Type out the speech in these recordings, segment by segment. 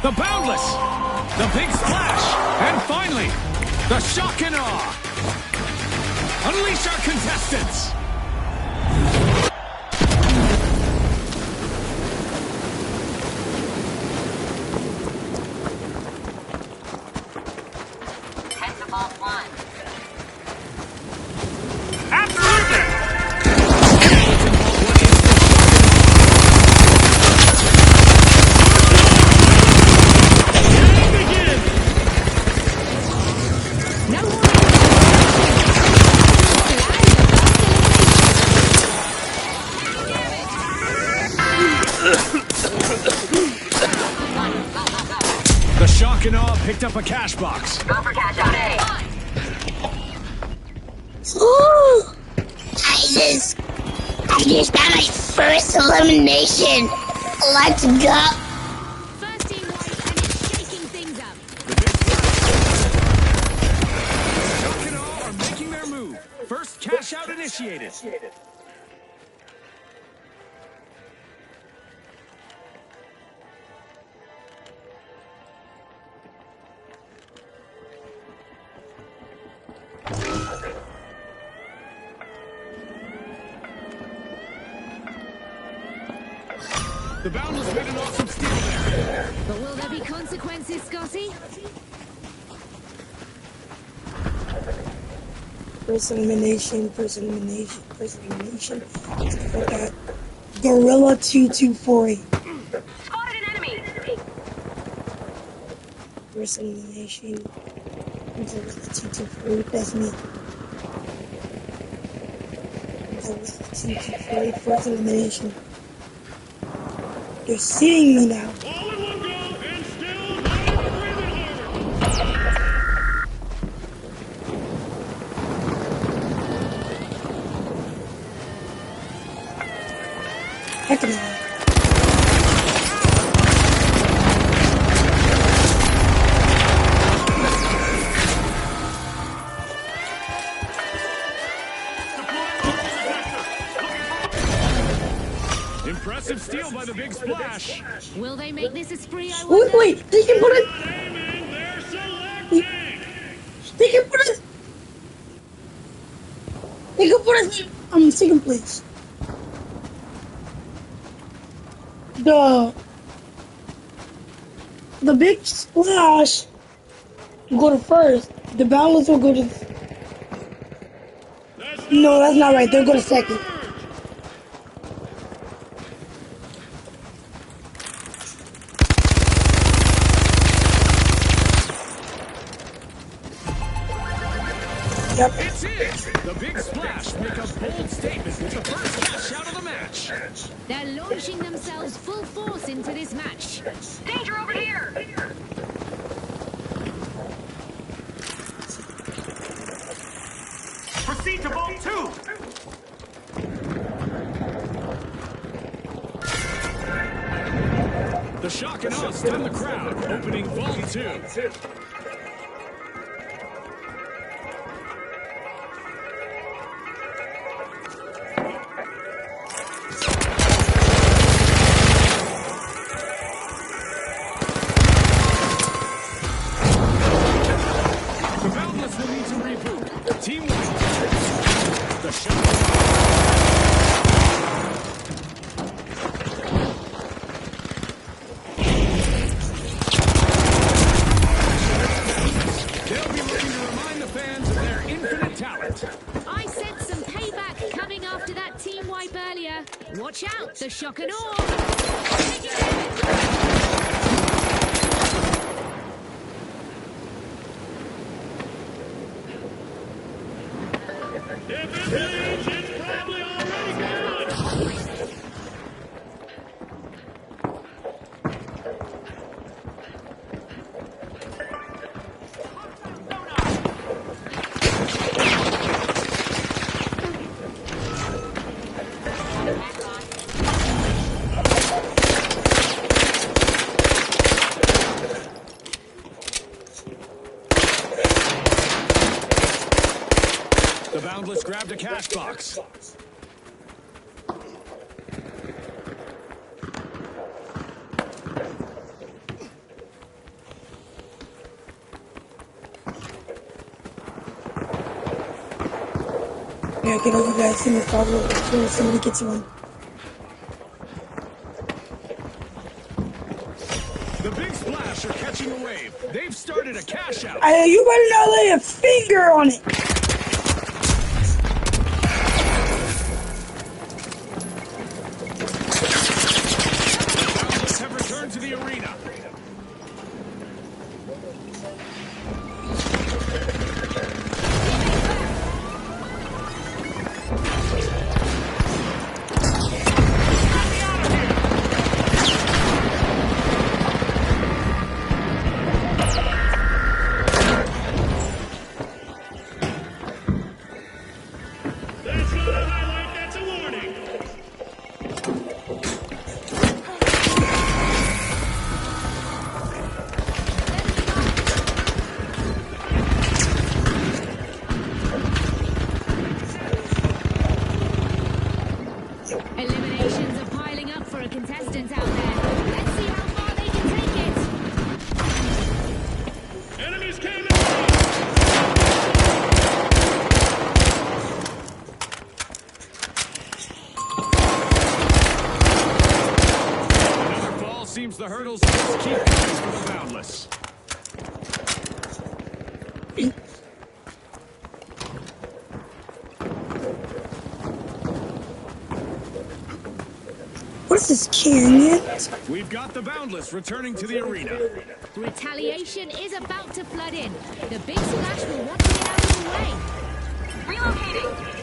the Boundless, the Big Splash, and finally, the Shock and Awe. Unleash our contestants. Head to Vault 1. The Shock and Awe picked up a cash box. Go for cash out A. Ooh, I just got my first elimination. Let's go. First team won and it's shaking things up. The Shock and Awe are making their move. First cash out initiated. The Boundless made an awesome steal there. But will there be consequences, Scotty? First elimination, first elimination, first elimination. Okay. Gorilla 2248. Spotted an enemy. First elimination. Gorilla 2248. That's me. Gorilla 2248. First elimination. They're seeing me now. All in one go and still not breathing hard. Heck no. Impressive steal by the Big Splash. Will they make this a spree, I Wait, wonder? wait, they can put it. Aiming, they're selecting. They can put us. They can put us in second place. The Big Splash will go to first. The Boundless will go to. No, that's not right. They'll go to second. Yep. It's it. The Big Splash make a bold statement with the first cash out of the match. They're launching themselves full force into this match. Danger over here. Proceed to Vault 2. The Shock and Awe stun the crowd, opening Vault 2. The Boundless will need to reboot. Team White. The Shock. They'll be looking to remind the fans of their infinite talent. I said some payback coming after that team wipe earlier. Watch out, the Shock and Awe. If it bleeds, it's probably already gone. The Boundless grabbed a cash box. Yeah, get over guys. See me follow before somebody gets one. The Big Splash are catching a wave. They've started a cash out. You better not lay a finger on it. Boundless have returned to the arena. That's not a highlight, that's a warning. Eliminations are piling up for a contestant out there. Let's see how far they can take it. Enemies coming! Another fall seems the hurdles just keep coming for the Boundless. What's this canyon? We've got the Boundless returning to the arena. Retaliation is about to flood in. The Big Splash will want to get out of the way. Relocating.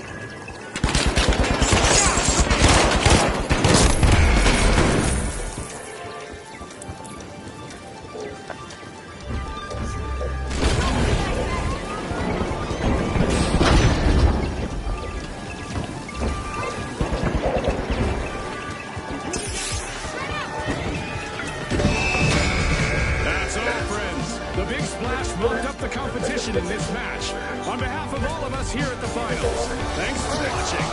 That's all, friends. The Big Splash mopped up the competition in this match. On behalf of all of us here at the finals, thanks for watching.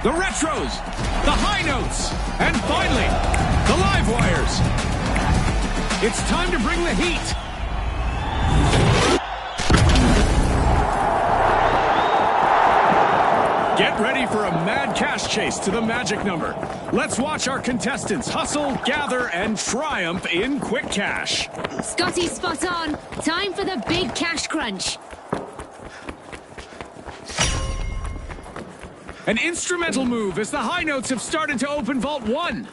The retros, the high notes, and finally, the live wires. It's time to bring the heat. Get ready for a mad cash chase to the magic number. Let's watch our contestants hustle, gather, and triumph in quick cash. Scotty, spot on. Time for the big cash crunch. An instrumental move as the high notes have started to open Vault 1.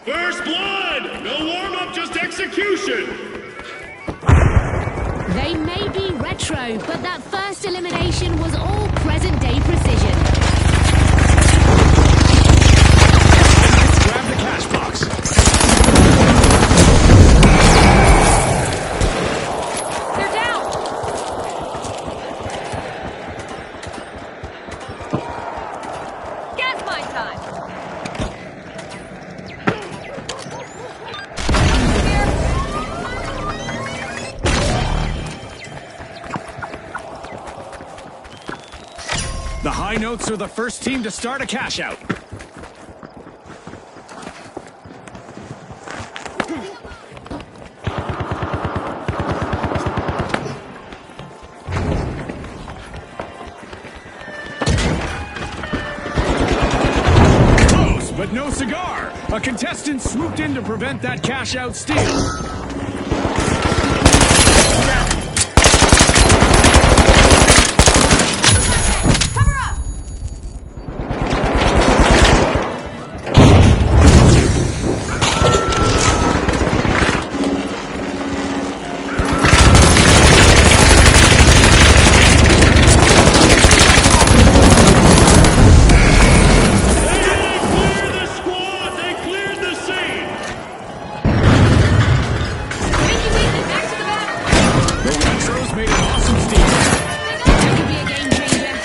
First blood! No warm-up, just execution! They may be retro, but that first elimination was all present-day precision. Let's grab the cash box. They're down. Gas mine time. The high notes are the first team to start a cash out. Close, but no cigar. A contestant swooped in to prevent that cash out steal. Cover up. They didn't clear the squad, they cleared the scene! Winky winky, back to the battle. The Retros made an awesome steal. That could be a game changer.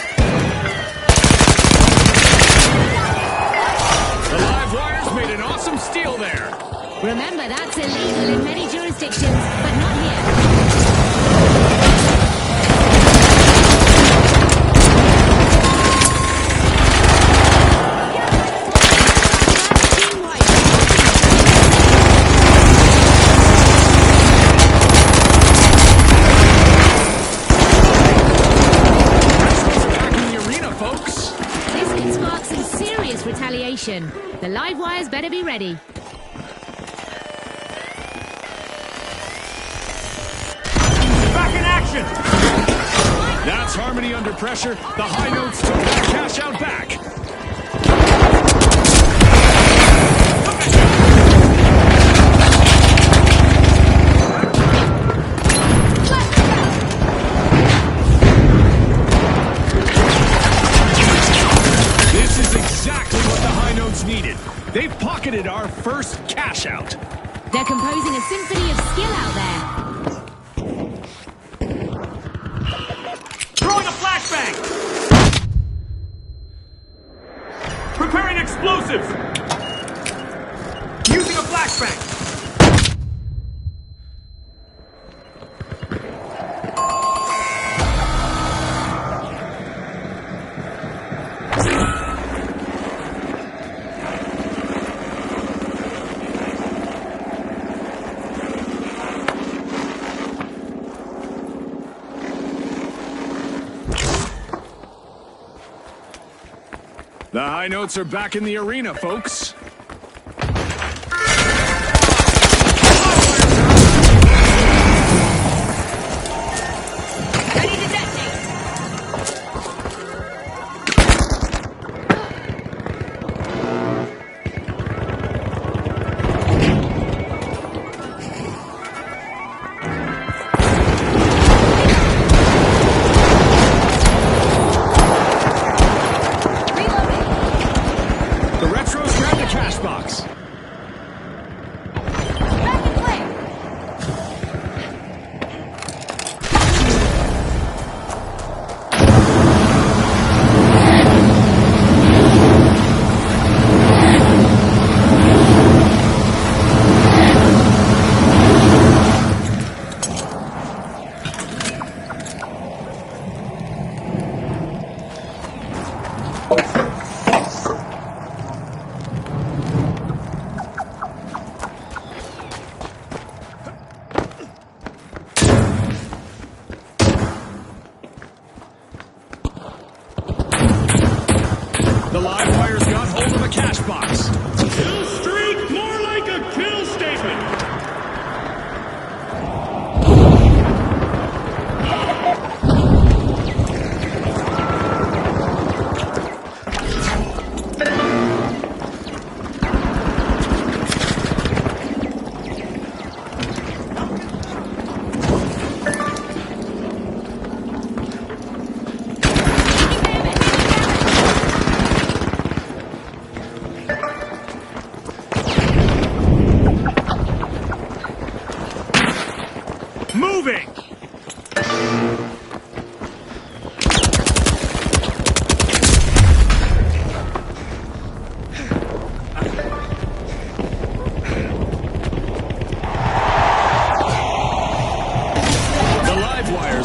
The live wires made an awesome steal there. Remember, that's illegal in many jurisdictions, but not here. Team white. Back in the arena, folks. This can spark some serious retaliation. The live wires better be ready. Back in action! That's Harmony under pressure. The high notes took that cash out back. This is exactly what the high notes needed. They've pocketed our first cash out. They're composing a symphony of skill out there. Throwing a flashbang! Preparing explosives! Using a flashbang! The high notes are back in the arena, folks. Ready to detonate. The Retros grab the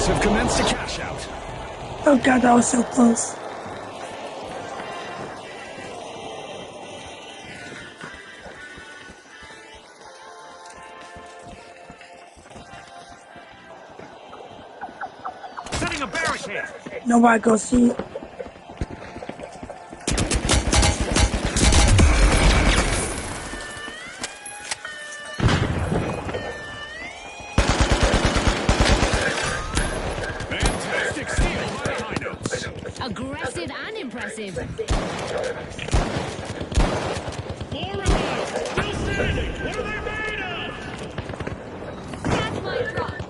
players have commenced a cash out. Oh god, that was so close. Setting a barricade. Nobody go see it. Fantastic steal by the High Notes. Aggressive and impressive. Four alive. Still standing. What are they made of? Gas mine dropped.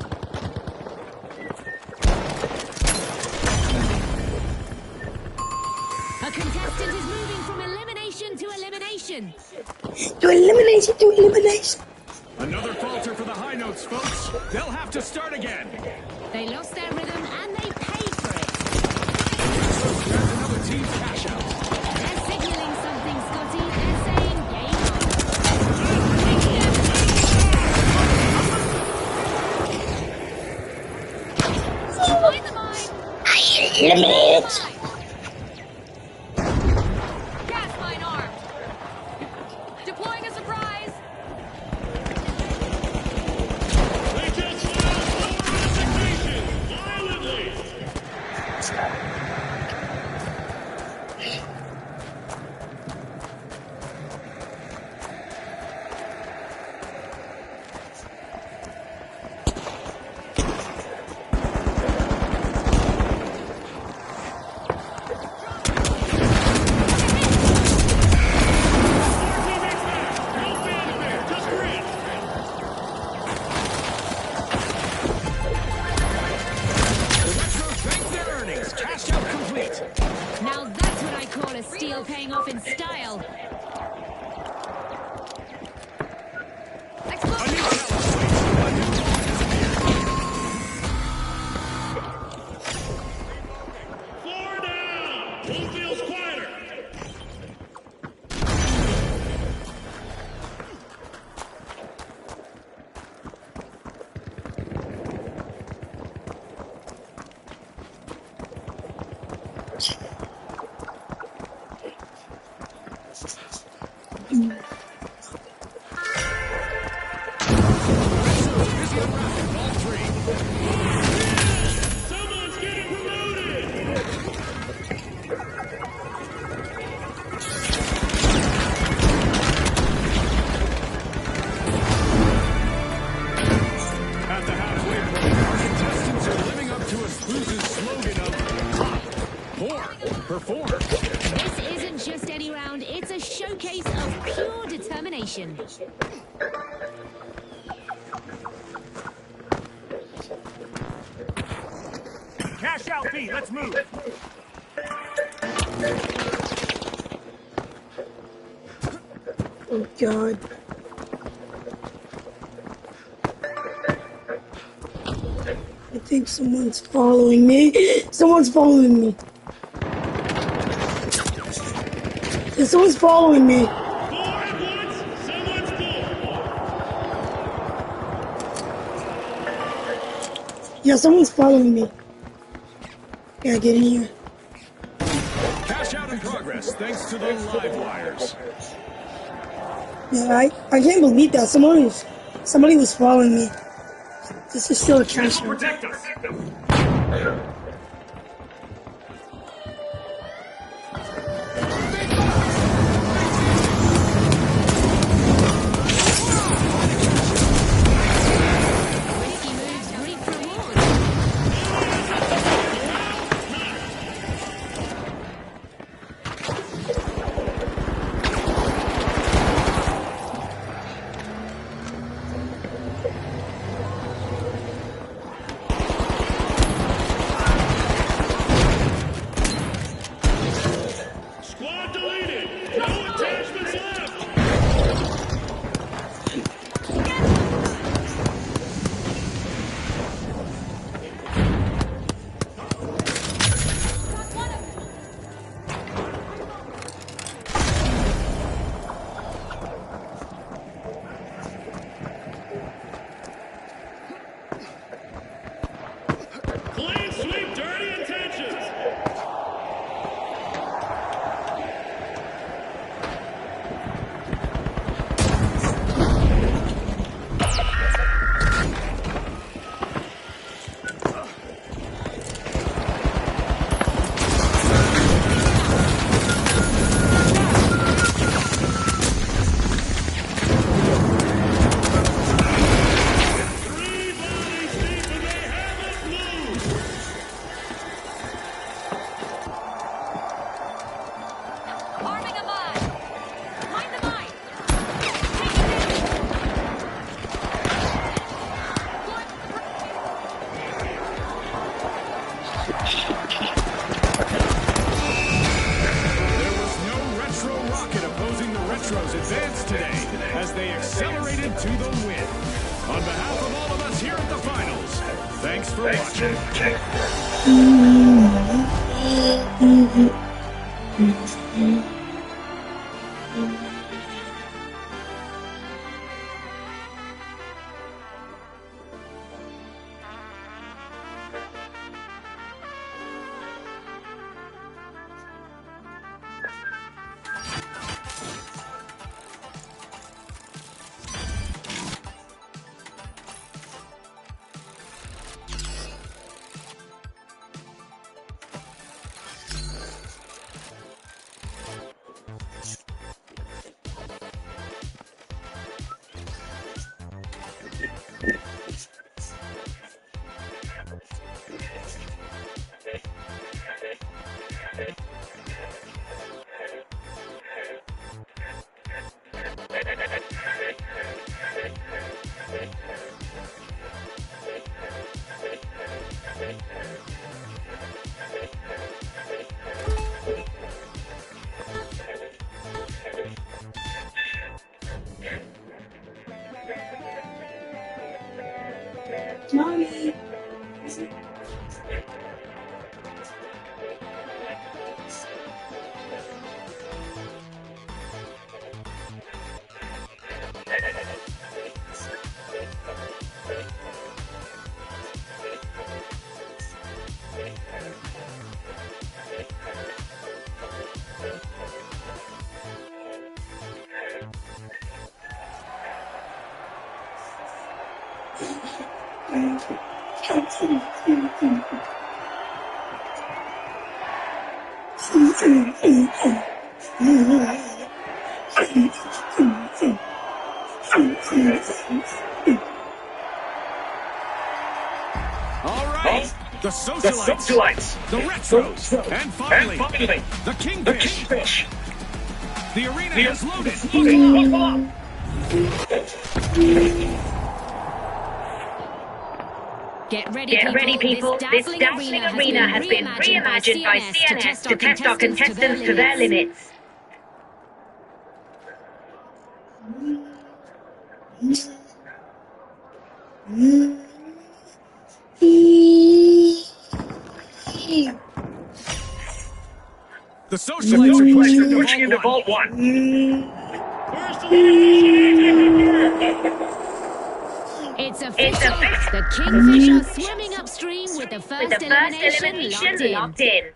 A contestant is moving from elimination to elimination. To elimination, to elimination. Another falter for the High Notes, folks. They'll have to start again. They lost their rhythm and they paid for it. There's another team's cash out. They're signaling something, Scotty. They're saying game on. Find the mine. Eliminate. Gas mine armed. Deploying a surprise. They just filed for resignation. Violently. Just grit. The Retros bank their earnings. Cash out complete. Now that's what I call a steal paying off in style. A Explosive. new challenge waits. A new ball has appeared. Four down. Who feels quieter? Busy wrapping ball three. Someone's getting promoted. At the halfway point, our contestants are living up to Spruce's slogan of pop, pour, perform. This isn't just any round, it's a showcase of pure determination. Cash out B. Let's move. Oh god. I think someone's following me. Someone's following me. Yeah, someone's following me. Four at once. Someone's full. Yeah, someone's following me. Yeah, get in here. Cash out in progress thanks to the live wires. Yeah, I can't believe that. Somebody was following me. This is still a cash out. Protect us. Risky moves reap rewards. accelerated to the win. On behalf of all of us here at the finals, thanks for watching. Mommy. All right, the socialites, the retros, and finally, the kingfish. The arena is loaded. Get ready, people. This dazzling arena has been reimagined by CNS to test our contestants to their limits. The socialites are pushing into Vault 1. First elimination. It's official. The Kingfish are swimming upstream with the first elimination locked in.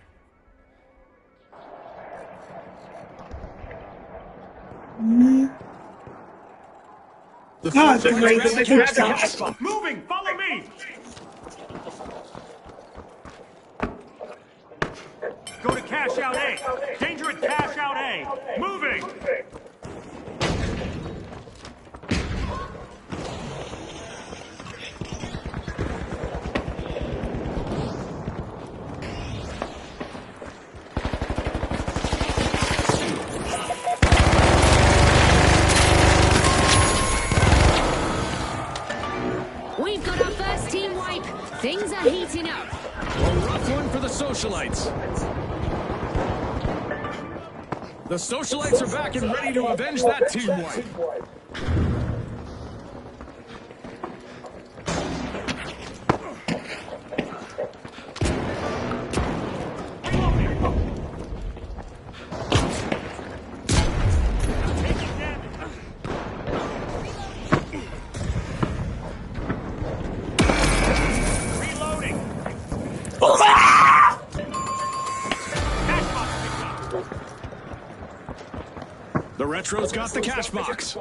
The God, socialites Moving, follow me. Go to cash out A. Danger at cash out A. Moving. We've got our first team wipe. Things are heating up. A rough one for the socialites. The socialites are back and ready to avenge that team wipe. The retros got the cash box.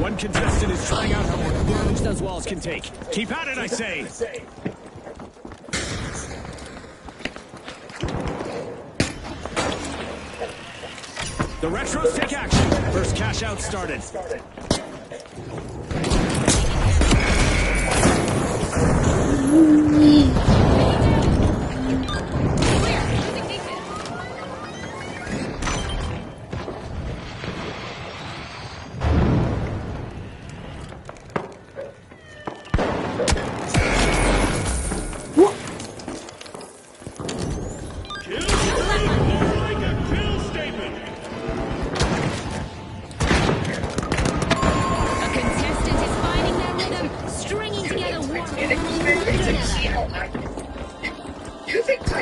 One contestant is trying out how much damage those walls can take. Keep at it, I say. The retros take action. First cash out started.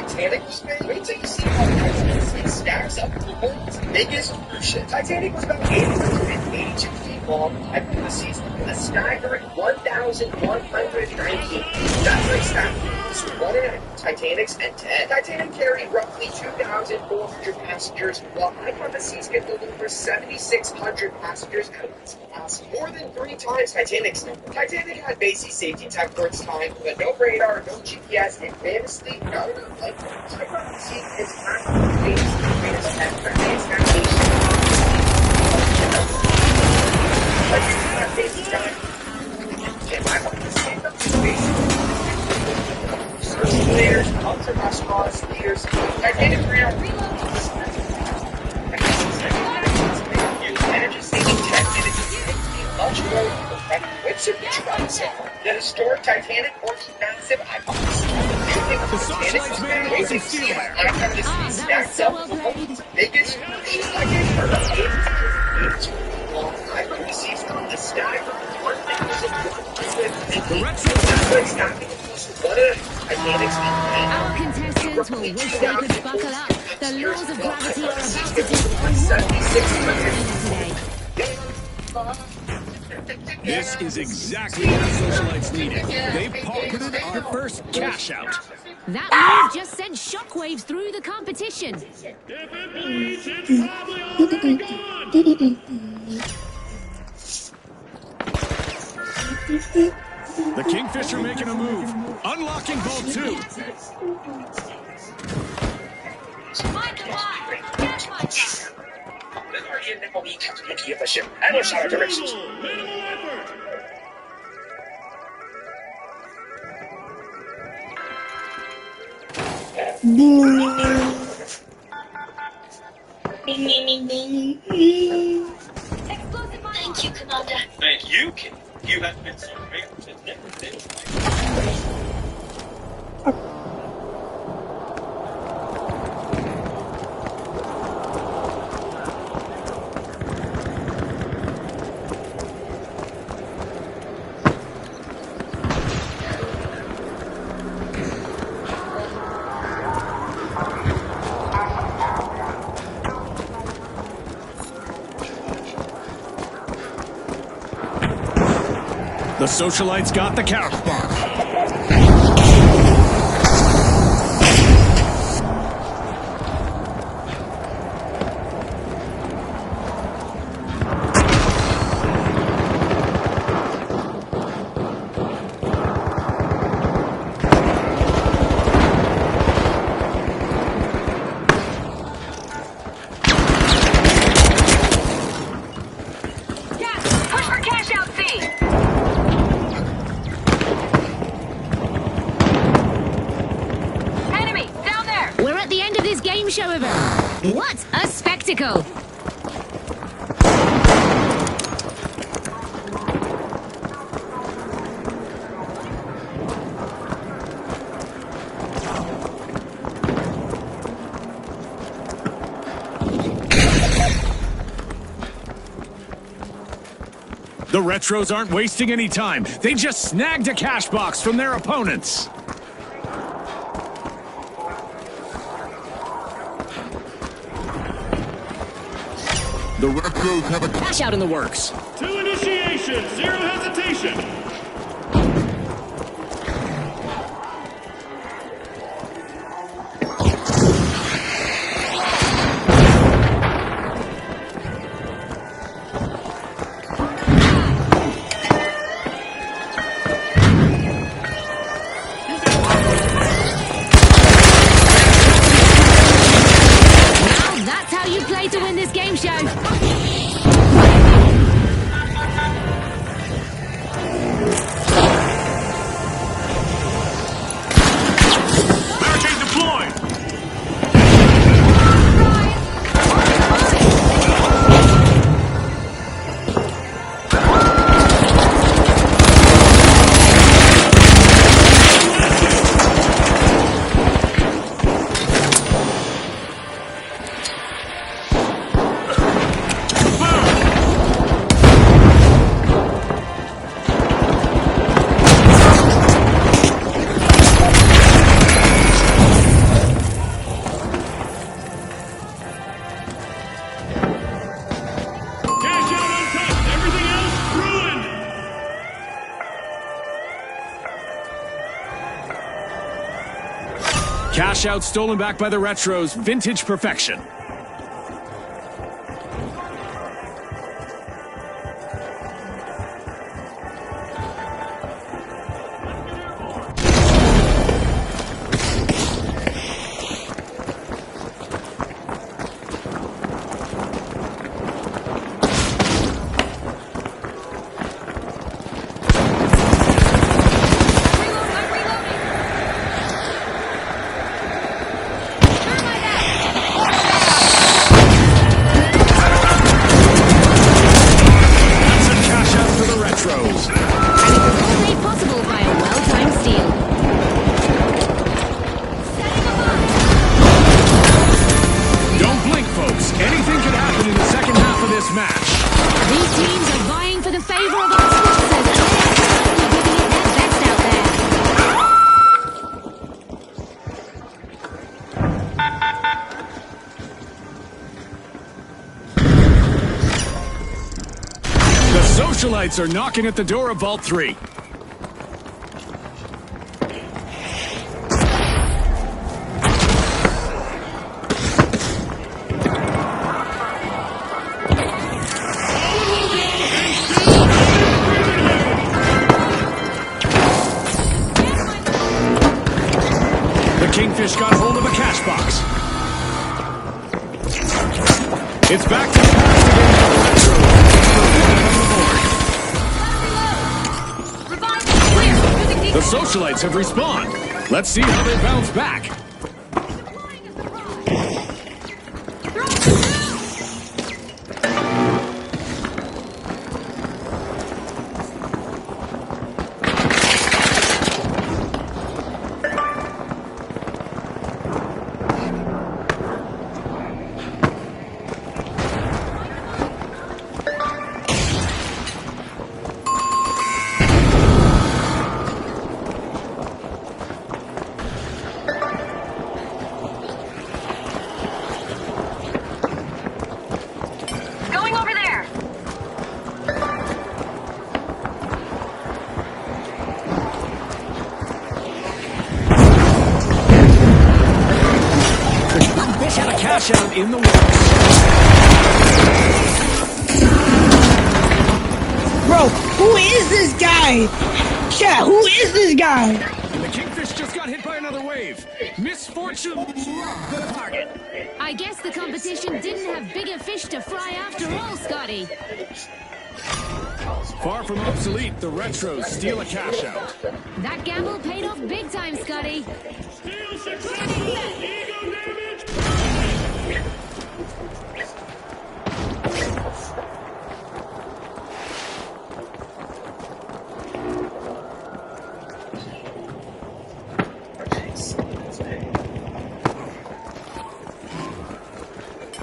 Titanic, wait till you see how Titanic stacks up the world's biggest cruise ship. Titanic was about 882 feet long at the season with a staggering 1,119. That's like stacking one and a half Titanics and 10. Titanic carried roughly 2,400 passengers, while Icon of the Seas can hold over 7,600 passengers at its capacity. More than 3 times Titanic's number. Titanic had basic safety tech for its time, but no radar, no GPS, and famously not enough lifeboats. Icon of the Seas is actively based the greatest tech for advanced navigation. Titanic had basic time, and Icon of the Seas layers, ultra restaurants, theaters, Titanic ran energy-saving tech and it's much more effective whips of the historic Titanic works massive icons. The Searchlights made an awesome steal there. Icon of the Seas stacks up the world's biggest ship like it for the Icon of the Seas on the stack of 1,150. The Retro Our contestants will wish they could buckle up. The laws of gravity are about to do today. This is exactly what the Socialites needed. They've pocketed our first cash out. That move just sent shockwaves through the competition. If it bleeds, it's probably already gone. The Kingfisher making a move, unlocking vault 2. Mind the line. Catch my drop. And we'll shout directions. Minimal effort. Explosive mine. Thank you, Commander. Thank you, King. You have been so great to never fail. The Socialites got the carrot bomb. Push for cash out, C. Enemy, down there. We're at the end of this game show event. What a spectacle! The Retros aren't wasting any time. They just snagged a cash box from their opponents. The Retros have a cash out in the works. To initiation, zero hesitation. Now that's how you play to win this game show. Cash out stolen back by the Retros. Vintage perfection. That's a cash out for the Retros. And it was all made possible by a well-timed steal. Don't blink, folks. Anything could happen in the second half of this match. These teams are vying for the favor of our sponsors. They're giving it their best out there. The Socialites are knocking at the door of Vault 3. The Kingfish got hold of a cash box. It's back to the pass again for the Retros. Revive is clear. Using The Socialites have respawned. Let's see how they bounce back. Going over there. Fish had a cash out in the works. Bro, who is this guy? Chat, who is this guy? And the Kingfish just got hit by another wave. Misfortune. The target. I guess the competition didn't have bigger fish to fry after all, Scotty. Far from obsolete, the Retros steal a cash out. That gamble paid off big time, Scotty. Steal successful. Ego damage.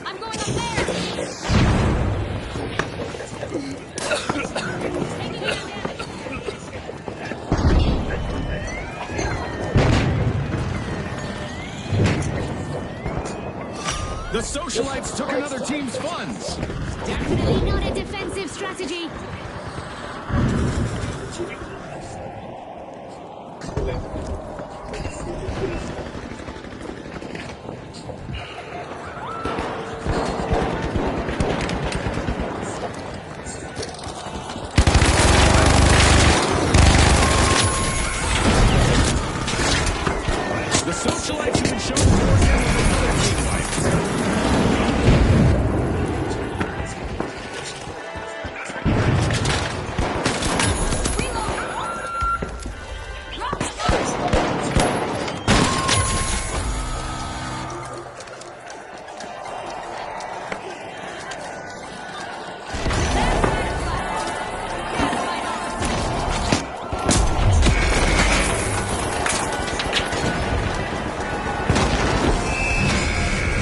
I'm going up there. The Socialites took another team's funds. Definitely not a defensive strategy. The Socialites have been shown towards the end of another team fight.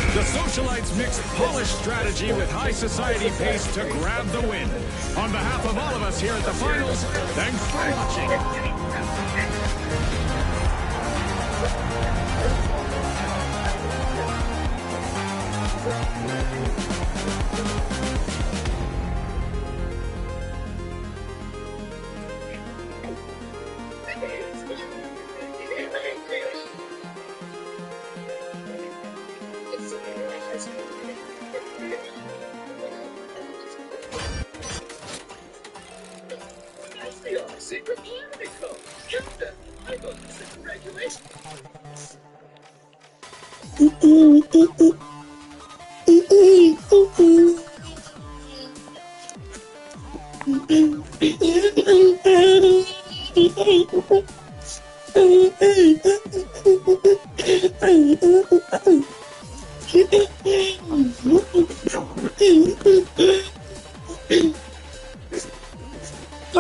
The Socialites mixed polished strategy with high society pace to grab the win. On behalf of all of us here at the finals, thanks for watching. Secret Planet Code. Captain, I thought this is regulation.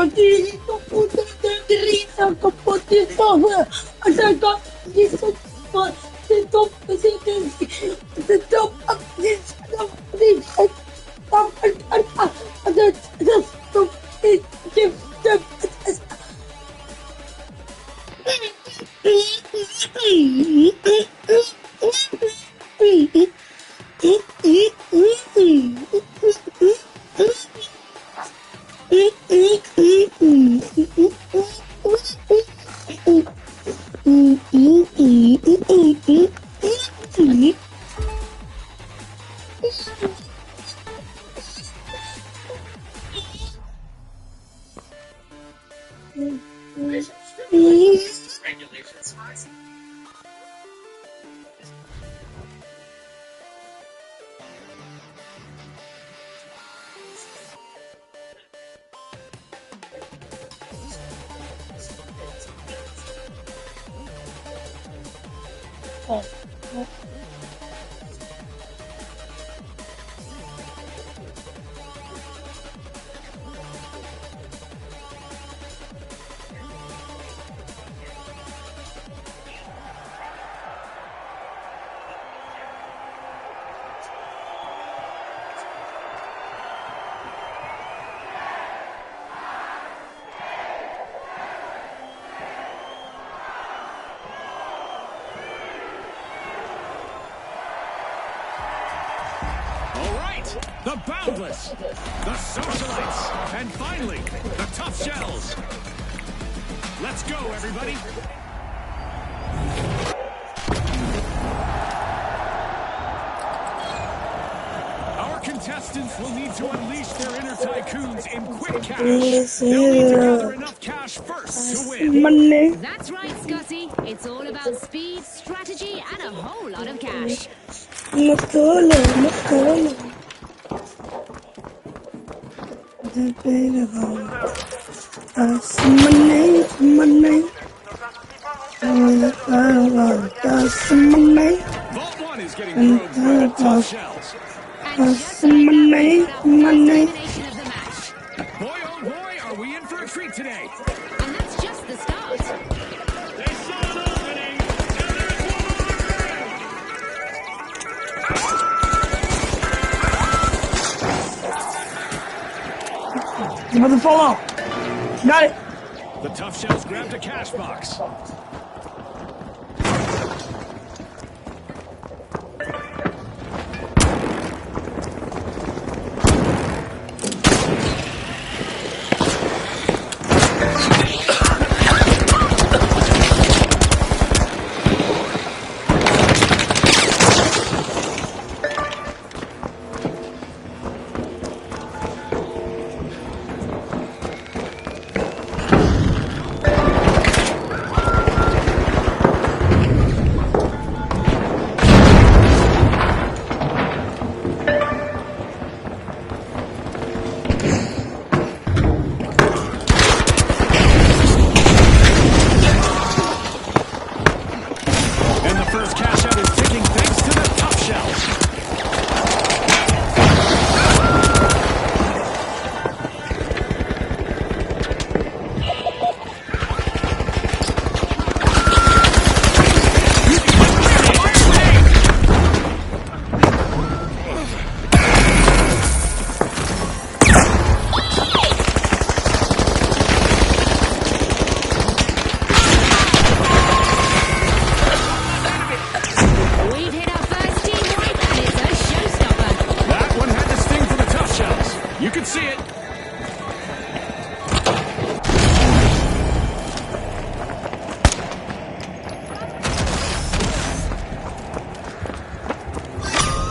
Dito po dito po dito ada kok dito po dito Regulations wise. All right, the Boundless, the Socialites, and finally, the Tough Shells. Let's go, everybody. Our contestants will need to unleash their inner tycoons in quick cash. They'll need to gather enough cash first to win. Money. That's right, Scotty. It's all about speed, strategy, and a whole lot of cash. Makolo. That's money. That's money. Vault 1 is getting probed by the Tough Shells. And just That's like that, money. that was the culmination of the match. Boy, oh boy, are we in for a treat today. And that's just the start. They saw an opening, and there's one more ring. You're about to fall off. Got it. The Tough Shells grabbed a cash box. And the first cash out is ticking thanks to the Tough Shells.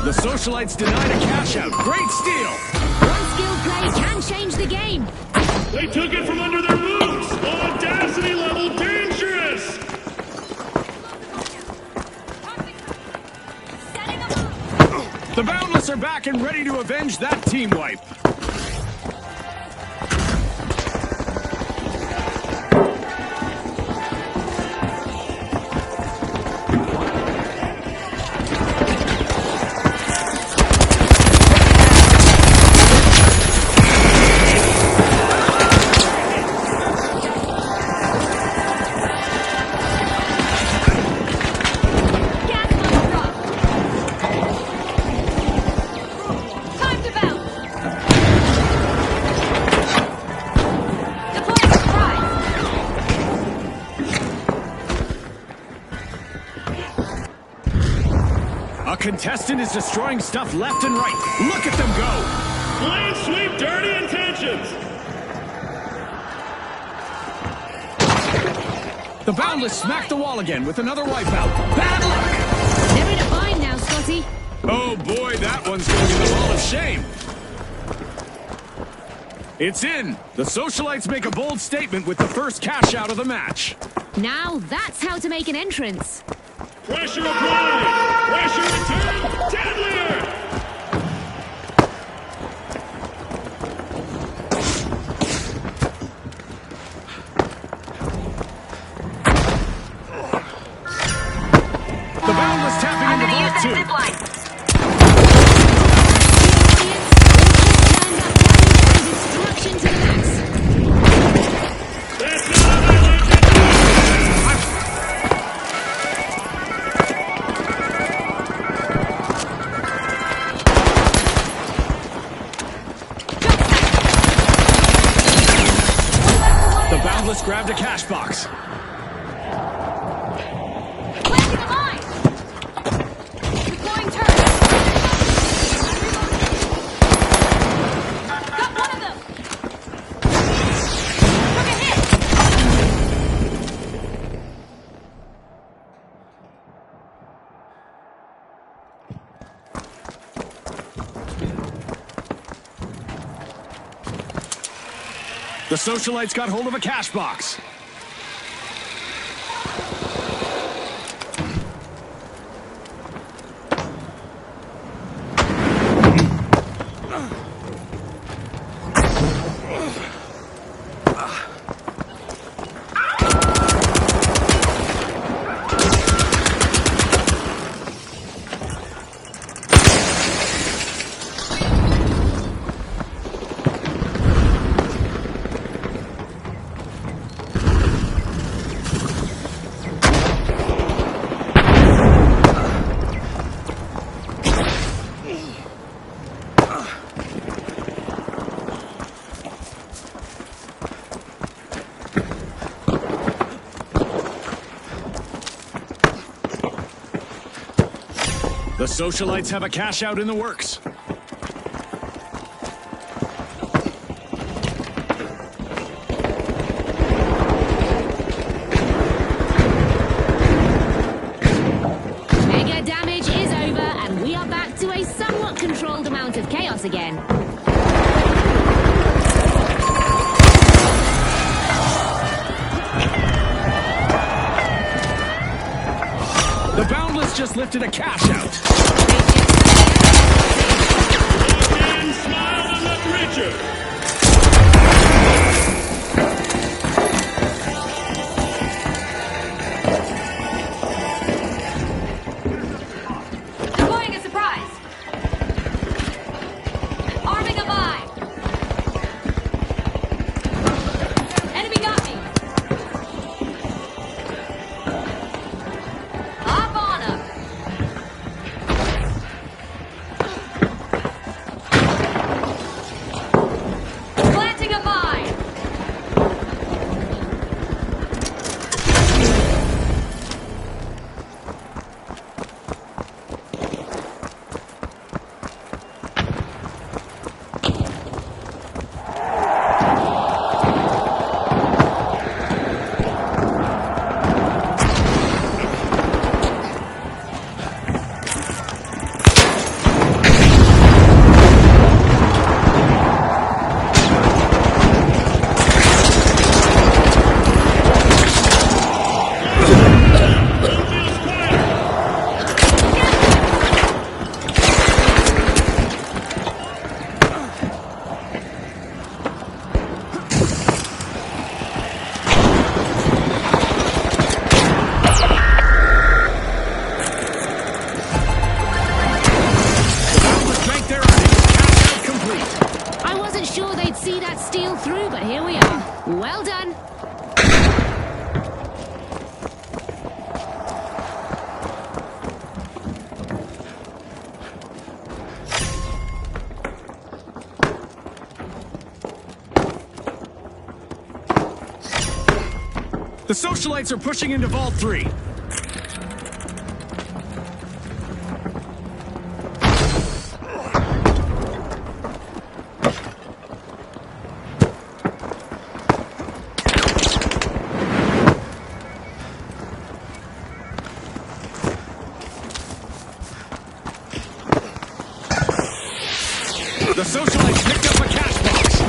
The Socialites denied a cash out. Great steal. One skilled play can change the game. They took it from under their boots. Audacity level dangerous. Setting them up. The Boundless are back and ready to avenge that team wipe. Gas must drop. Time to bounce. Deploy surprise. A contestant is destroying stuff left and right. Look at them go. Clean sweep, dirty intentions. The Boundless smack the wall again with another wipeout. Bad luck. They're in a bind now, Scotty. Oh boy, that one's going in the Hall of Shame. It's in. The Socialites make a bold statement with the first cash out of the match. Now that's how to make an entrance. Pressure applied. Pressure returned. Deadlier. The Boundless tapping into vault two. line. Destruction to the max. That's not how they like it. The Boundless grabbed a cash box. Planting a mine. Deploying turret. Got one of them. Took a hit. The Socialites got hold of a cash box. The Socialites have a cash out in the works. Mega damage is over, and we are back to a somewhat controlled amount of chaos again. The Boundless just lifted a cash out. And smiled and looked richer. Deploying a surprise. Arming a mine. Enemy got me. Hop on 'em. The Socialites are pushing into Vault 3. The Socialites picked up a cash box.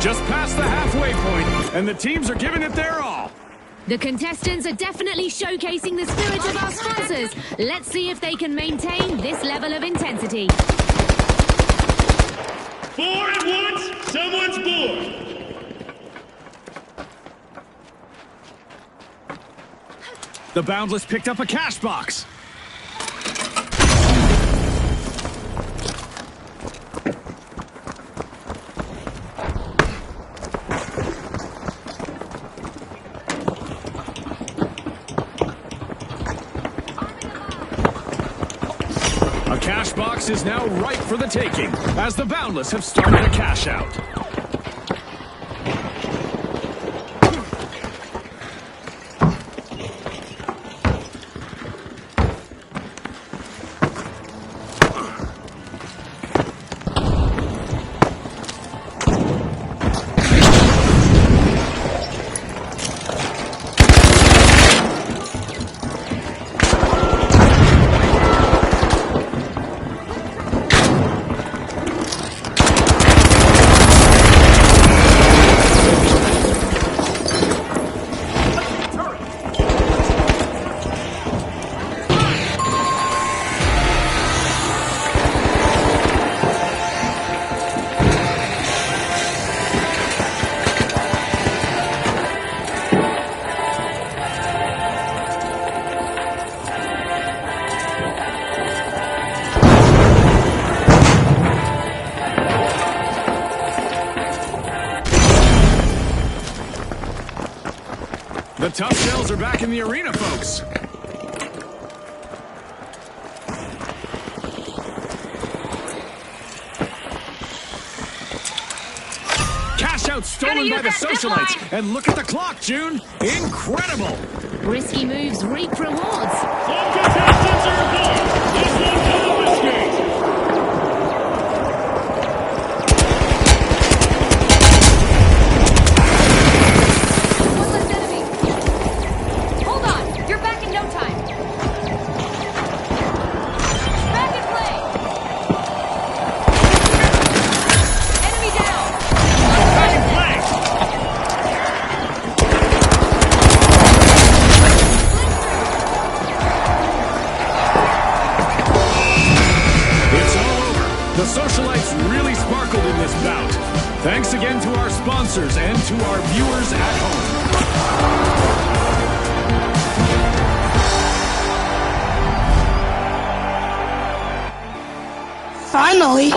Just past the halfway point, and the teams are giving it their all. The contestants are definitely showcasing the spirit of our sponsors. Let's see if they can maintain this level of intensity. 4 at once, someone's bored. The Boundless picked up a cash box. A cash box is now ripe for the taking, as the Boundless have started a cash out. The tough shells are back in the arena, folks. Cash out stolen by the Socialites. And look at the clock, June. Incredible. Risky moves reap rewards. Some contestants are aboard. This one confiscates. One less enemy. Hold on. You're back in no time. Back in play. Enemy down. Back in play. It's all over. The Socialites really sparkled in this bout. Thanks again to our sponsors and to our viewers at home. Finally.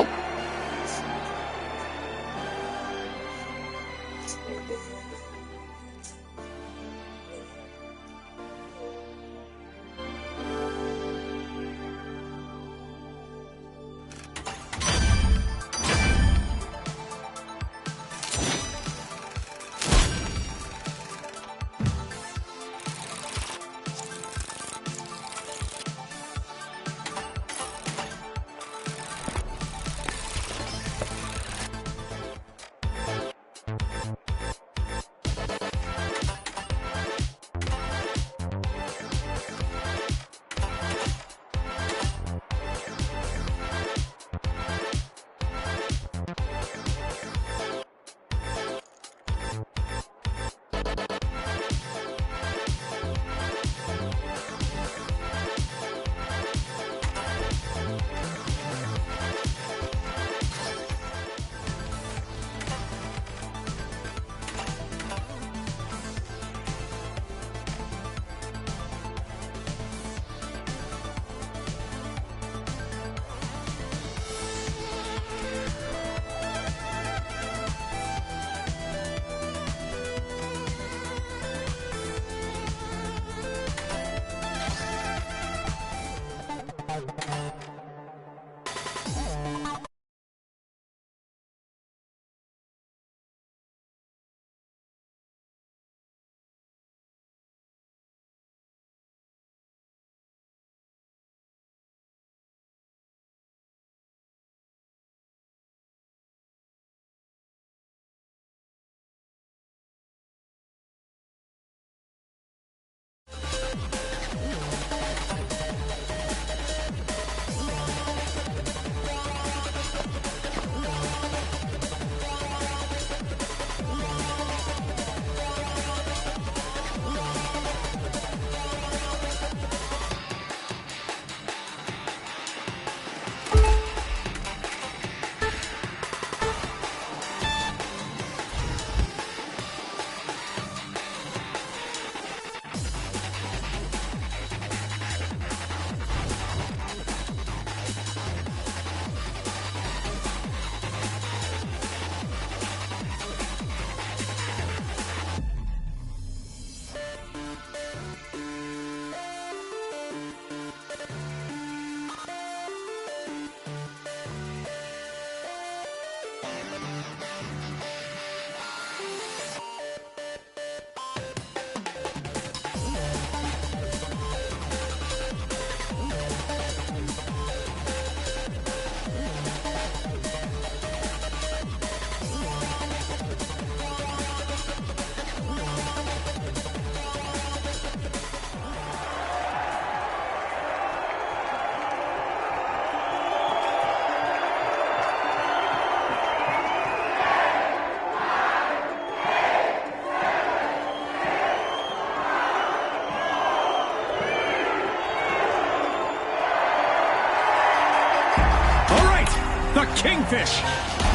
the Kingfish,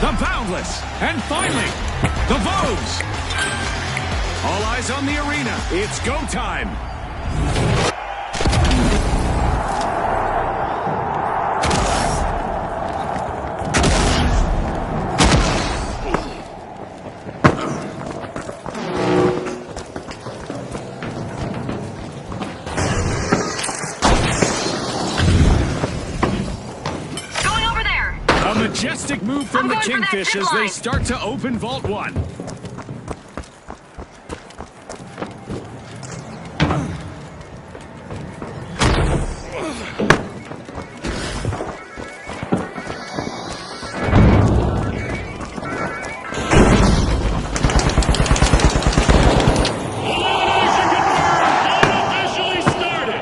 the Boundless, and finally, the Vogues. All eyes on the arena. It's go time. Going over there. A majestic move from I'm the going for that Kingfish zip as they line. start to open Vault 1. Officially started.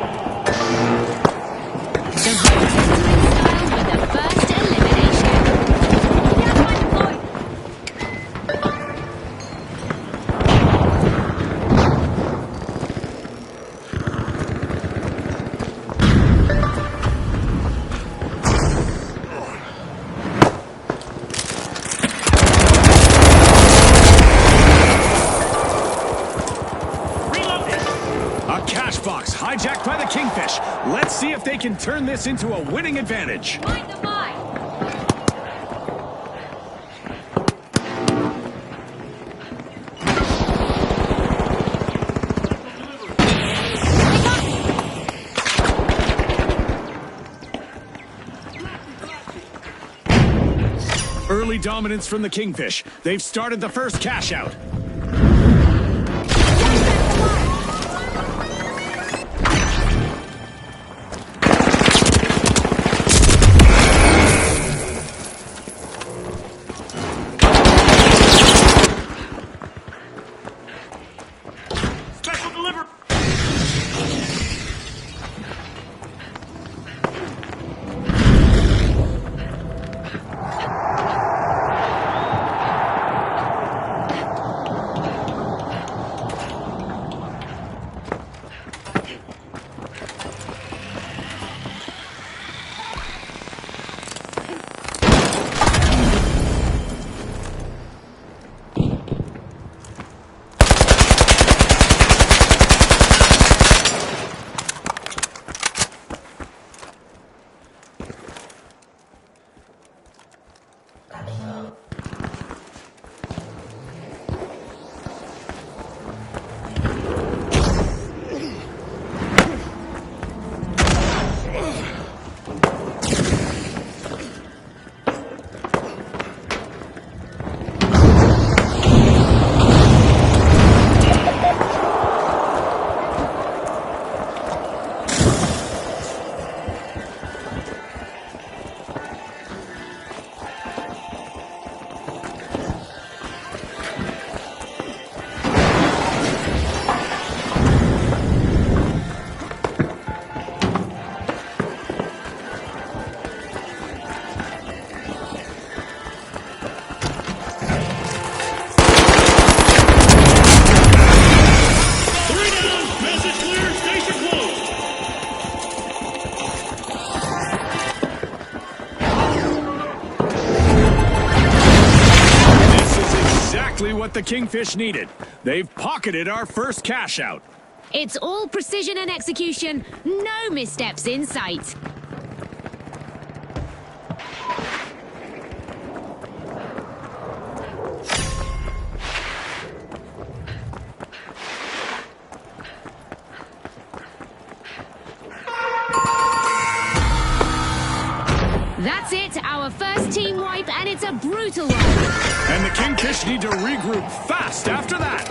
The Vogue style with the first elimination. A cash box hijacked by the Kingfish. Let's see if they can turn this into a winning advantage. Mind the mine. Early dominance from the Kingfish. They've started the first cash out. Special delivery. what the Kingfish needed. They've pocketed our first cash out. It's all precision and execution, no missteps in sight. That's it, our first team wipe, and it's a brutal one. And the Kingfish need to regroup fast after that.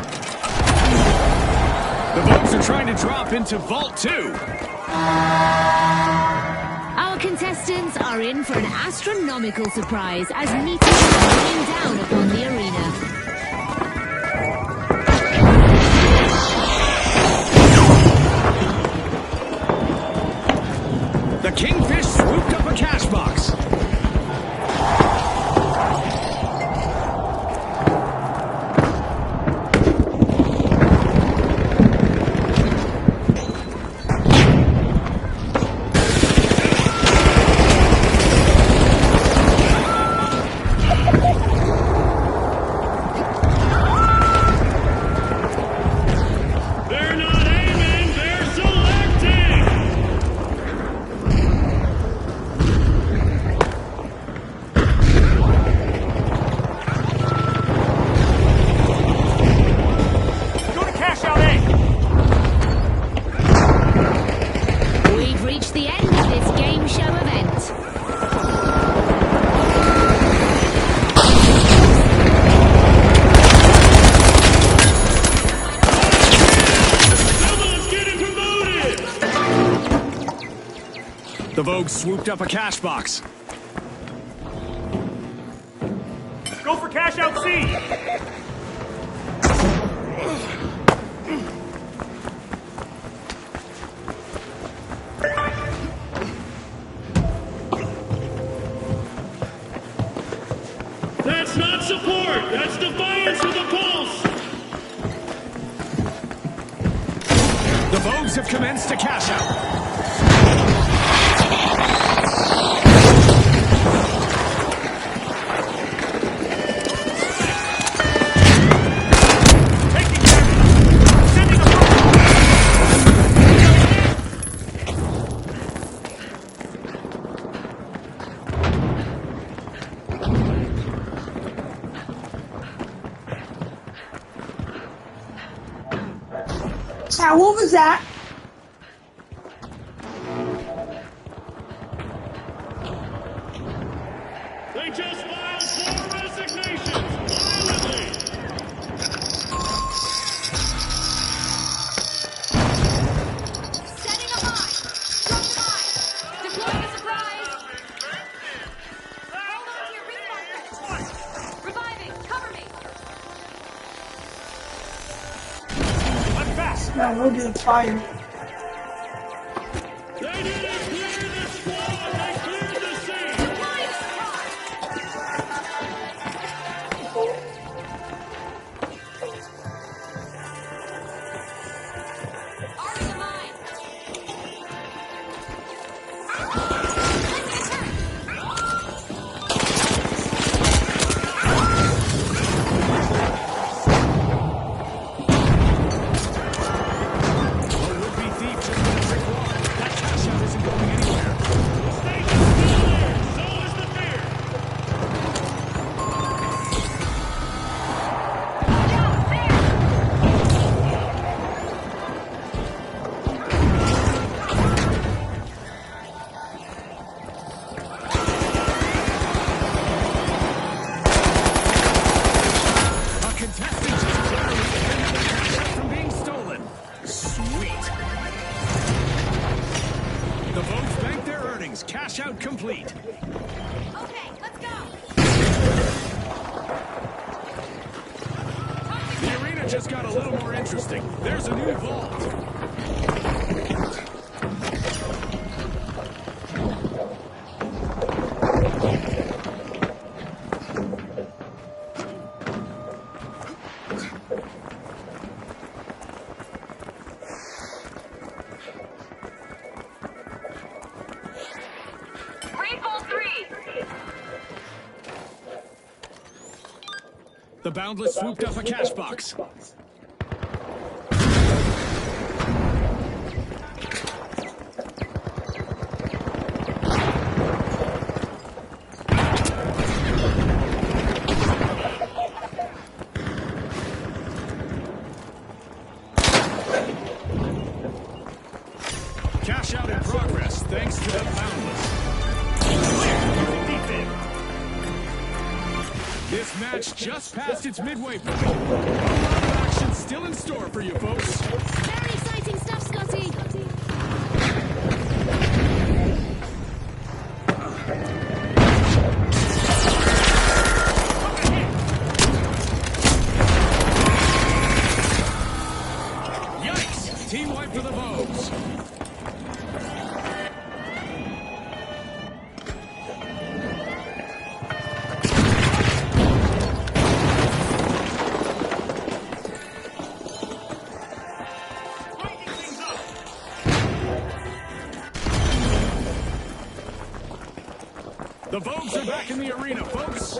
The Vogues are trying to drop into Vault 2. Our contestants are in for an astronomical surprise as meteors are raining down upon the arena. The Kingfish swooped up a cash box. The Vogue swooped up a cash box. Go for cash out C. That's not support. That's defiance with a pulse. The Vogues have commenced a cash out. Taking damage. Sending a Now, what was that? They just filed 4 resignations violently. Setting a mine. Drop the mine. Deploying a surprise. Hold on to your respawn credits. Reviving. Cover me. I'm fast. No, we're doing fire. They didn't clear the squad. They cleared the scene. Deploying a surprise. Arming the mine. A would-be thief just went a brick wall. That cash out isn't going anywhere. The station's still there. So is the fear. A contestant just barely prevented their cash out from being stolen. Sweet. The Vogues bank their earnings. Cash out complete. Okay, let's go. The arena just got a little more interesting. There's a new vault. Rainfall 3. The Boundless swooped up a cash box. Cash out in progress, thanks to the Boundless. This match just passed its midway point. A lot of action still in store for you folks. Very exciting stuff, Scotty. Yikes! Team wipe for the Vogues. Breaking things up. The Vogues are back in the arena, folks.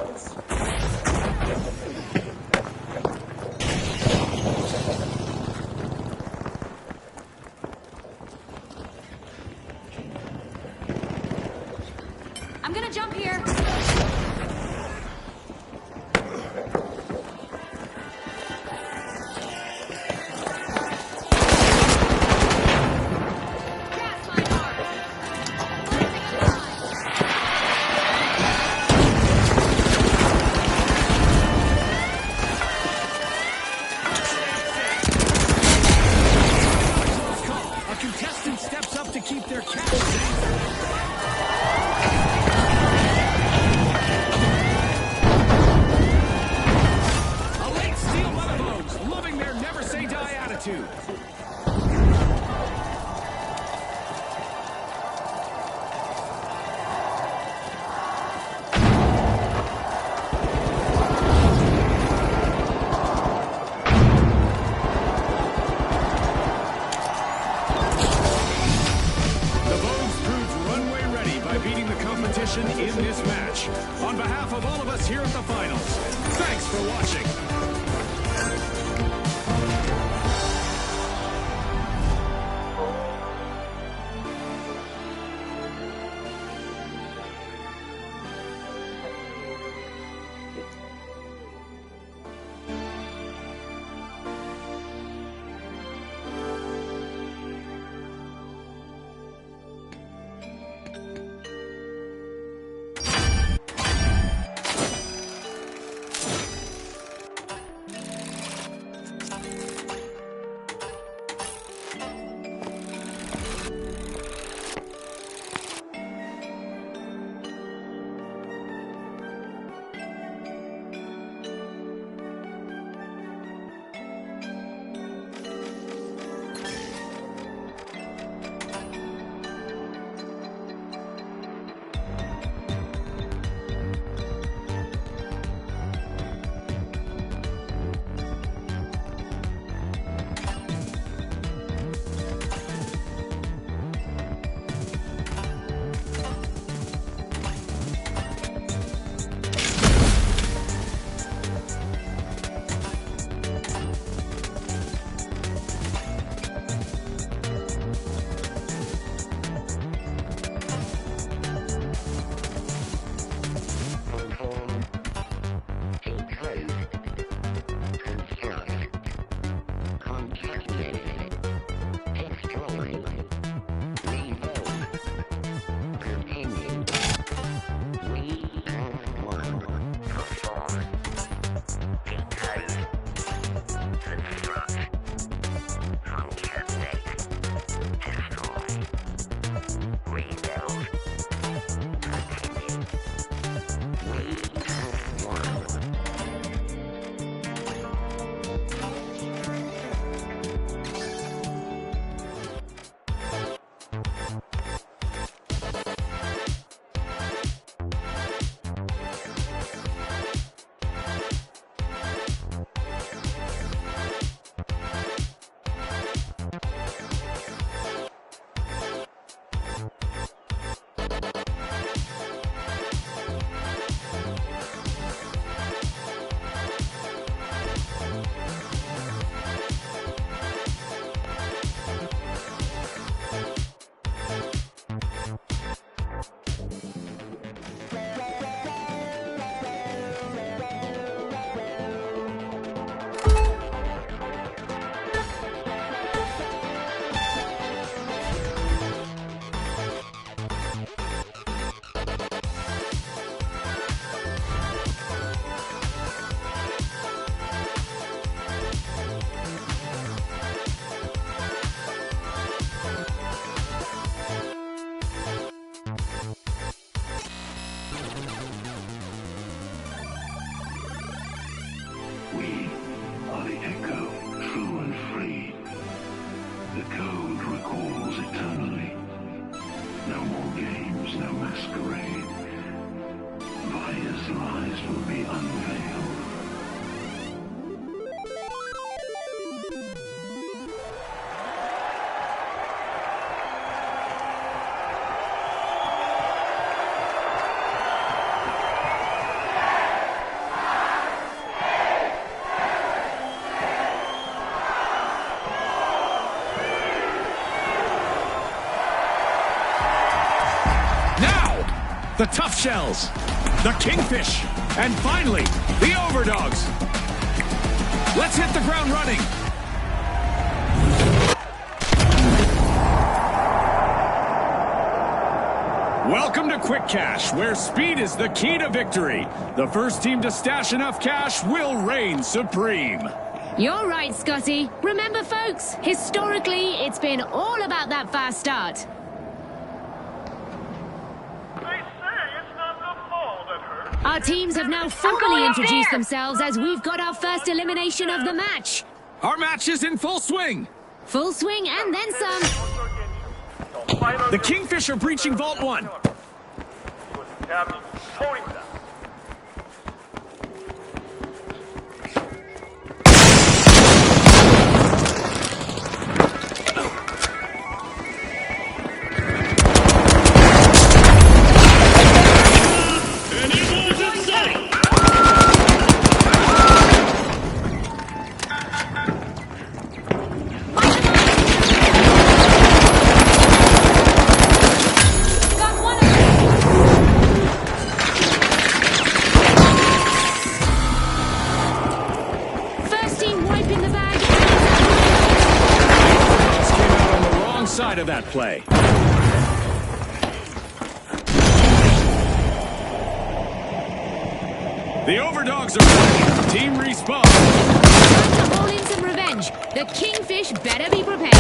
I'm gonna jump here. Gas mine armed. Placing a mine. behalf of all of us here at the finals, thanks for watching. We are the echo, true and free. The code recalls eternally. No more games, no masquerade. Vaya's lies will be unveiled. The Tough Shells, the Kingfish, and finally, the Overdogs. Let's hit the ground running. Welcome to Quick Cash, where speed is the key to victory. The first team to stash enough cash will reign supreme. You're right, Scotty. Remember, folks, historically, it's been all about that fast start. Our teams have now formally introduced themselves as we've got our first elimination of the match. Our match is in full swing. Full swing and then some. The Kingfish are breaching Vault 1. of that play. The Overdogs are winning. Team respawn. Time to haul in some revenge. The Kingfish better be prepared.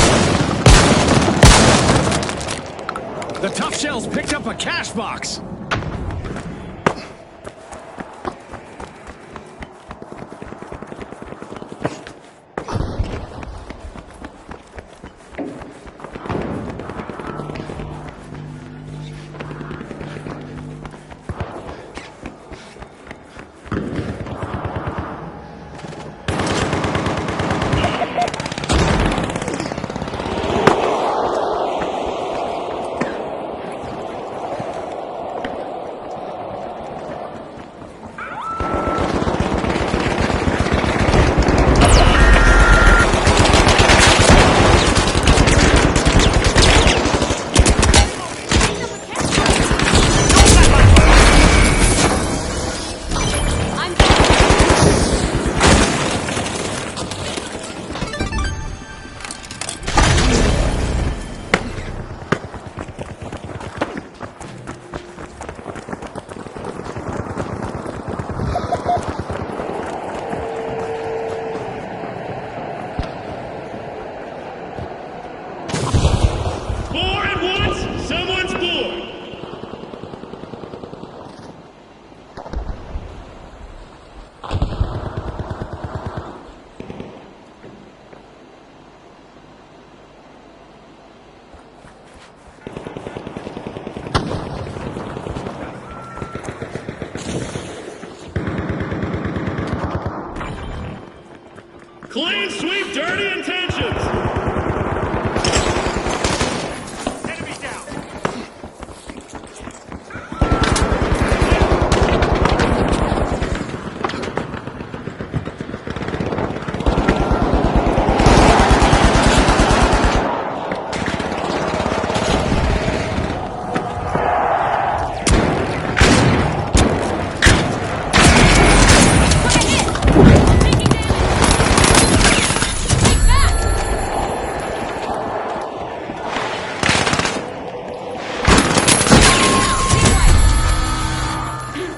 The Tough Shells picked up a cash box. Clean sweep, dirty intentions. Enemy down.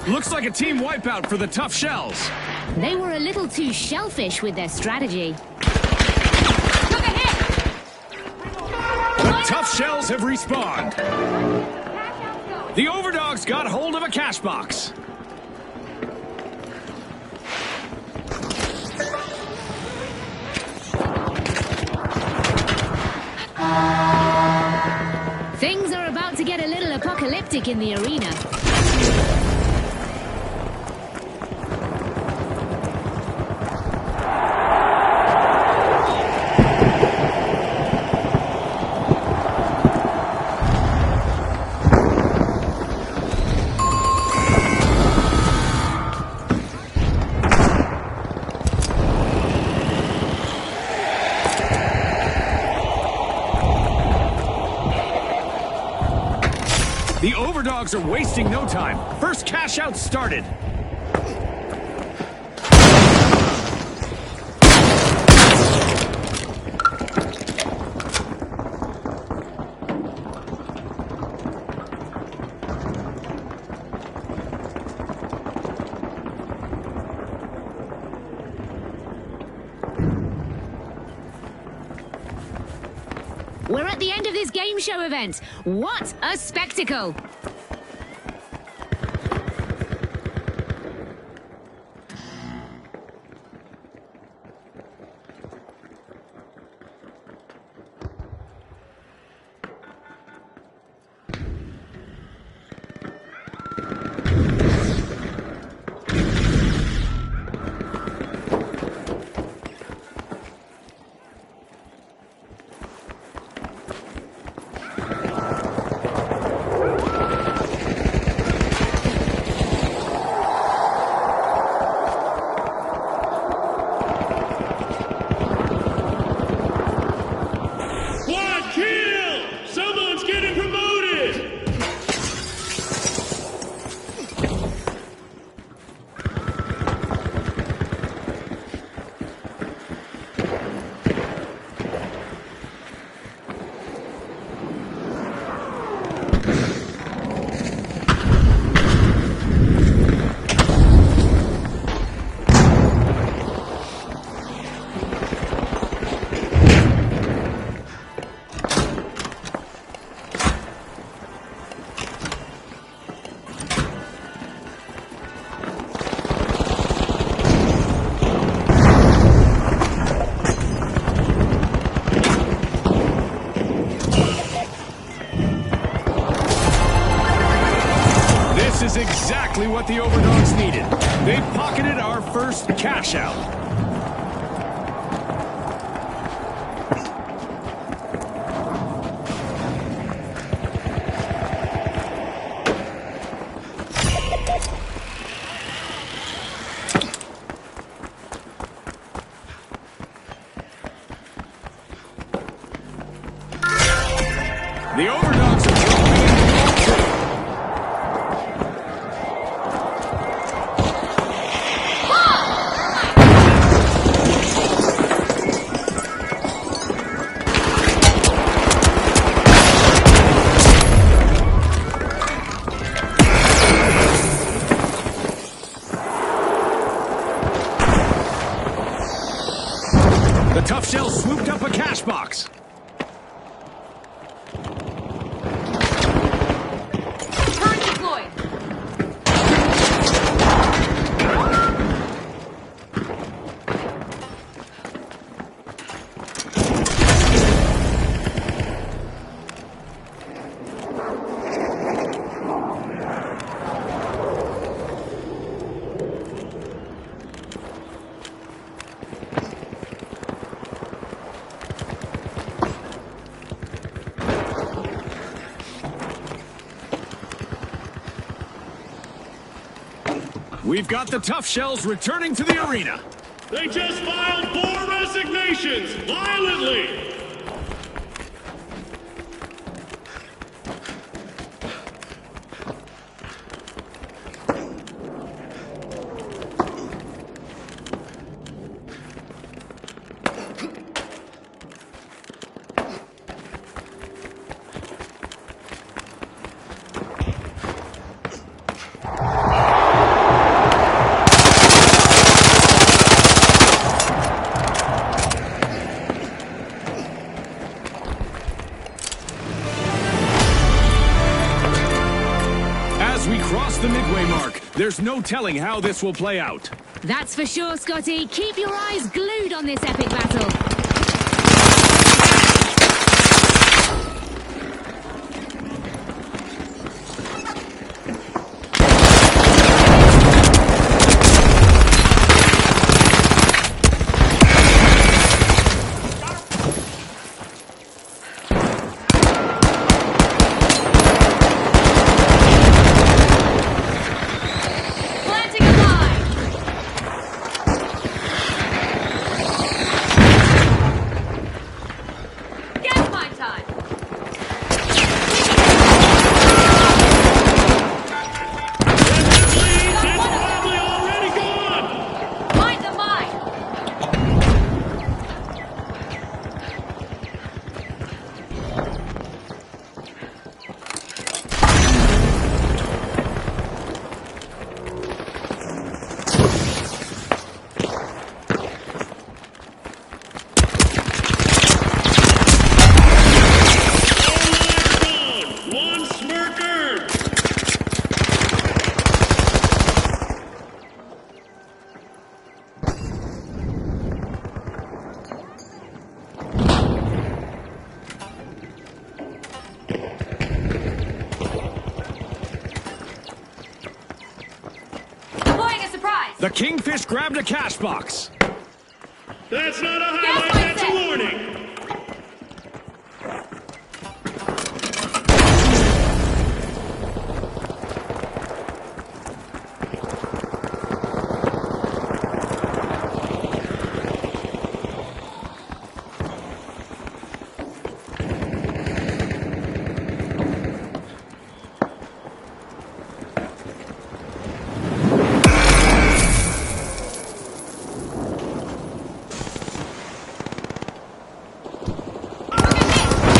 Looks like a team wipeout for the Tough Shells. They were a little too shellfish with their strategy. The Tough Shells have respawned. The Overdogs got hold of a cash box. Things are about to get a little apocalyptic in the arena. The Overdogs are wasting no time. First cash out started. We're at the end of this game show event. What a spectacle! what the Overdogs needed. They've pocketed our first cash out. The Overdogs are dropping into ball two. The Tough Shells swooped up a cash box. Turret deployed. We've got the Tough Shells returning to the arena. They just filed 4 resignations violently. As we cross the midway mark, there's no telling how this will play out. That's for sure, Scotty. Keep your eyes glued on this epic battle. Planting a mine. Gas mine time. It's probably already gone. Mine the mine. All down. 1 smirker. Deploying a surprise. The Kingfish grabbed a cash box. That's not a Gas highlight, mine that's a set. warning.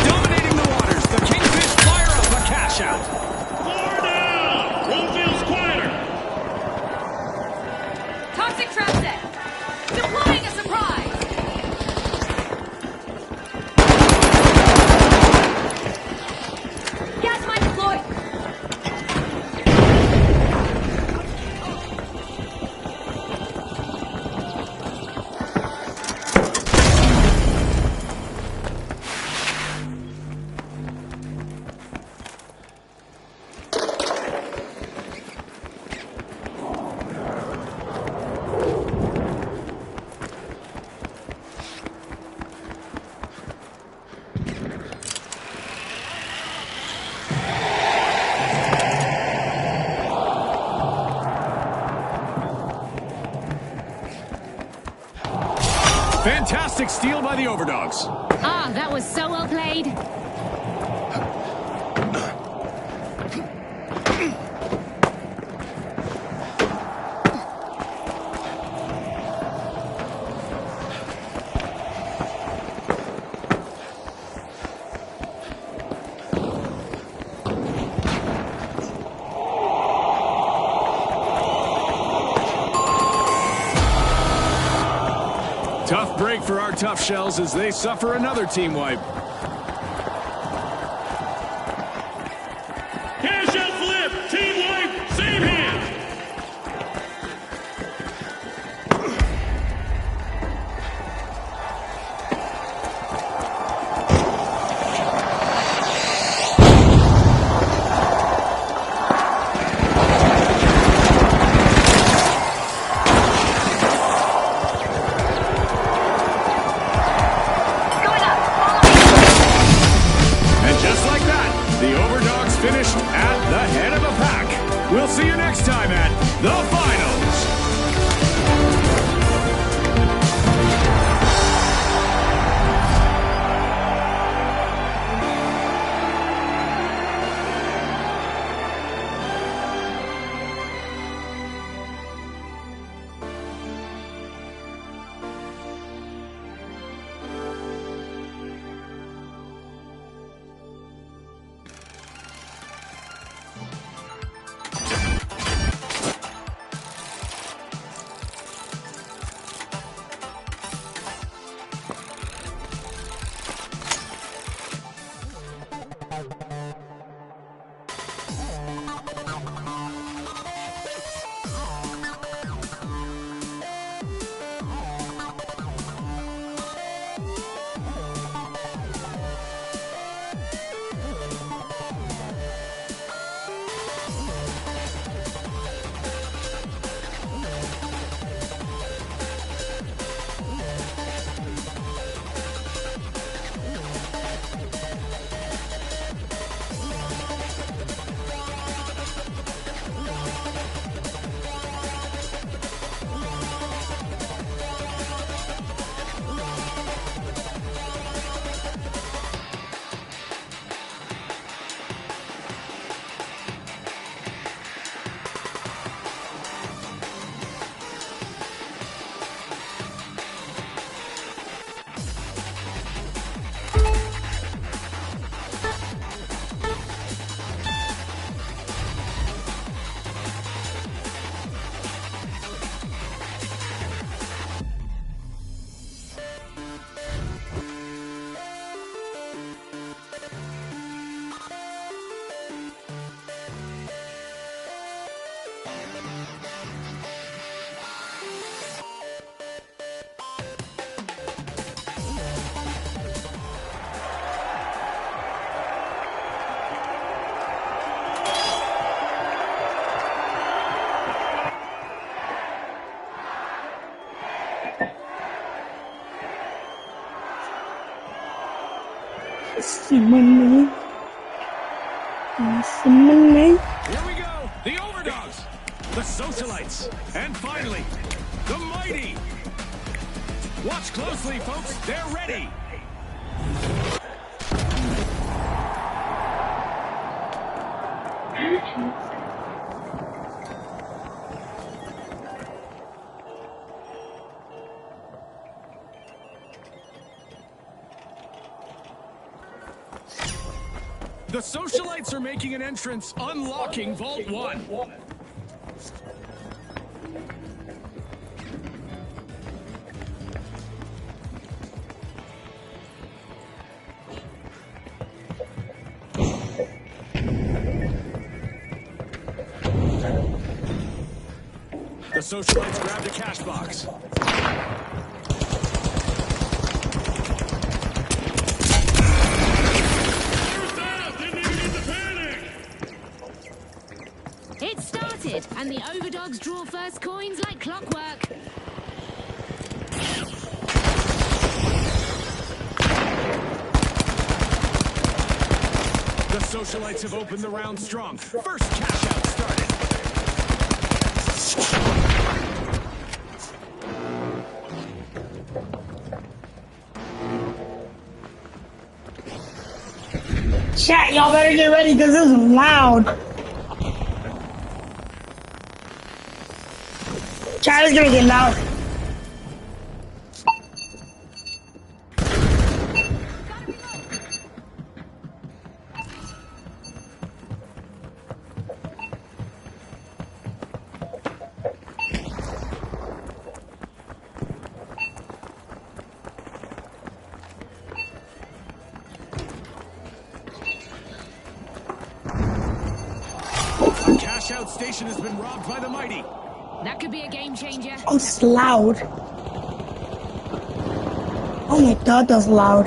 Dominating the waters, the Kingfish fire up a cash out. 4 down. Roadville's quieter. Toxic trap set. Deploying a surprise. Gas mine deployed. Fantastic steal by the Overdogs. Ah, that was so well played. Tough break for our tough shells as they suffer another team wipe. Cash out flip. Team wipe. Same hand. And just like that, the Overdogs finished at the head of a pack. We'll see you next time at the Finals. Simone. Simone. Here we go, the Overdogs, the Socialites, and finally, the Mighty. Watch closely, folks, they're ready. The Socialites are making an entrance, unlocking Vault 1. The Socialites grabbed a cash box. It started, and the Overdogs draw first coins like clockwork. The Socialites have opened the round strong. First cash out started. Chat, y'all better get ready because this is loud. Chat is gonna get loud. The cash out station has been robbed by the mighty. That could be a game changer. Oh, it's loud. Oh my god, that's loud.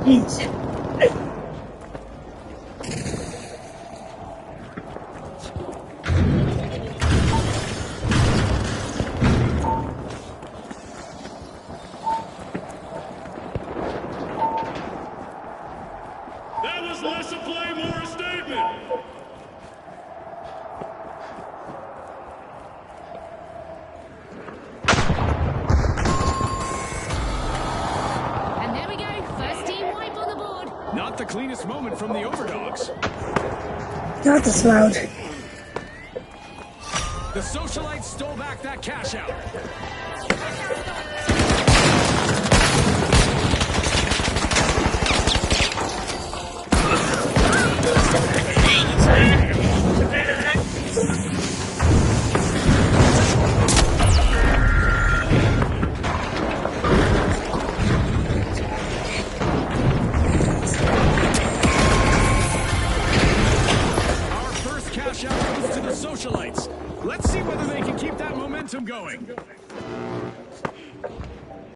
Jeez. That was less a play, more a statement. And there we go. First team wipe on the board. Not the cleanest moment from the overdogs. God, that's loud. The socialites stole back that cash out. Our first cash out goes to the socialites. Let's see whether they can keep that momentum going.